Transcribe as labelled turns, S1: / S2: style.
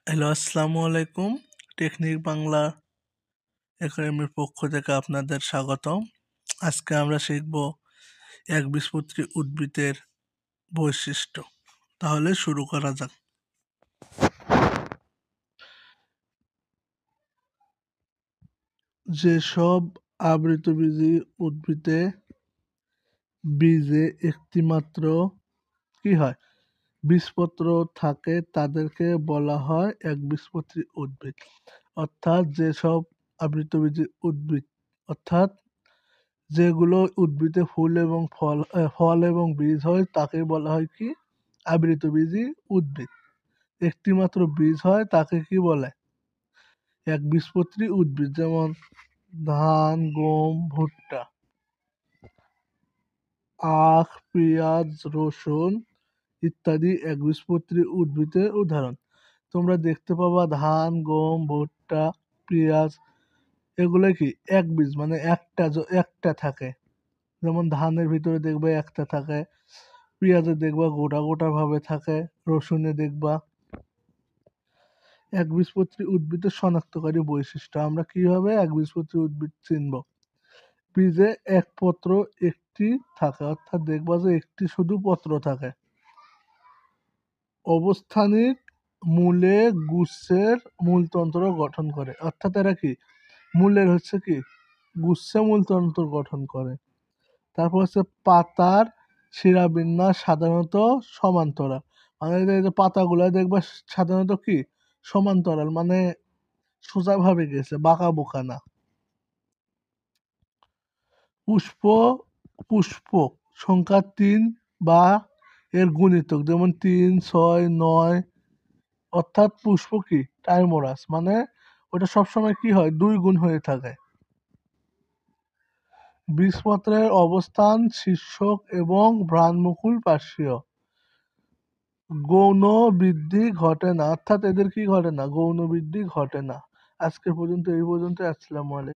S1: Hello, আসসালামু আলাইকুম। Technique Bangla একাডেমির পক্ষ থেকে আপনাদের স্বাগতম। আজকে আমরা শিখব একবীজপত্রী উদ্ভিদের বৈশিষ্ট্য। তাহলে শুরু করা যাক। যেসব আবৃতবীজী উদ্ভিদে বীজে একটিমাত্র কি হয় বীজপত্র থাকে তাদেরকে বলা হয় একবীজপত্রী উদ্ভিদ। অর্থাৎ যেসব আবৃতবীজী উদ্ভিদ অর্থাৎ যেগুলো উদ্ভিদে ফল এবং বীজ হয় তাকে বলা হয় কি আবৃতবীজী উদ্ভিদ। একটিমাত্র বীজ হয় তাকে কি বলে একবীজপত্রী উদ্ভিদ। যেমন ধান, গম, ভুট্টা, আখ, পেঁয়াজ, রসুন ইত্যাদি একবীজপত্রী উদ্ভিদের উদাহরণ। তোমরা দেখতে পাবা ধান, গম, ভুট্টা, পেঁয়াজ এগুলো কি এক বীজ, মানে একটা থাকে। যেমন ধানের ভিতরে দেখবে একটা থাকে, পেঁয়াজে দেখবা গোটা গোটা ভাবে থাকে, রসুনে দেখবা। একবীজপত্রী উদ্ভিদের শনাক্তকারী বৈশিষ্ট্য। আমরা কিভাবে একবীজপত্রী উদ্ভিদ চিনব? বীজে এক পত্র একটি থাকে, অর্থাৎ দেখবা যে একটি শুধু পত্র থাকে। অবস্থানিক মূলে গুচ্ছের মূলতন্ত্র গঠন করে, অর্থাৎ এরা কি মূলের হচ্ছে কি গুচ্ছে মূলতন্ত্র গঠন করে। তারপর হচ্ছে পাতার শিরাবিন্যাস সাধারণত সমান্তরাল, মানে এই যে পাতাগুলো দেখবা সাধারণত কি সমান্তরাল, মানে সোজাভাবে গেছে, বাঁকা বোকা না। পুষ্প পুষ্পক সংখ্যা ৩ বা এর গুণিতক, যেমন ৩, ৬, ৯, অর্থাৎ পুষ্প কি টাইমোরাস, মানে ওটা সবসময় কি হয় ২ গুণ হয়ে থাকে। বীজপত্রের অবস্থান শীর্ষক এবং ভ্রাণমুকুল পার্শ্বীয়। গৌণ বৃদ্ধি ঘটে না, অর্থাৎ এদের কি ঘটে না, গৌণ বৃদ্ধি ঘটে না। আজকের পর্যন্ত এই পর্যন্ত। আসসালামু আলাইকুম।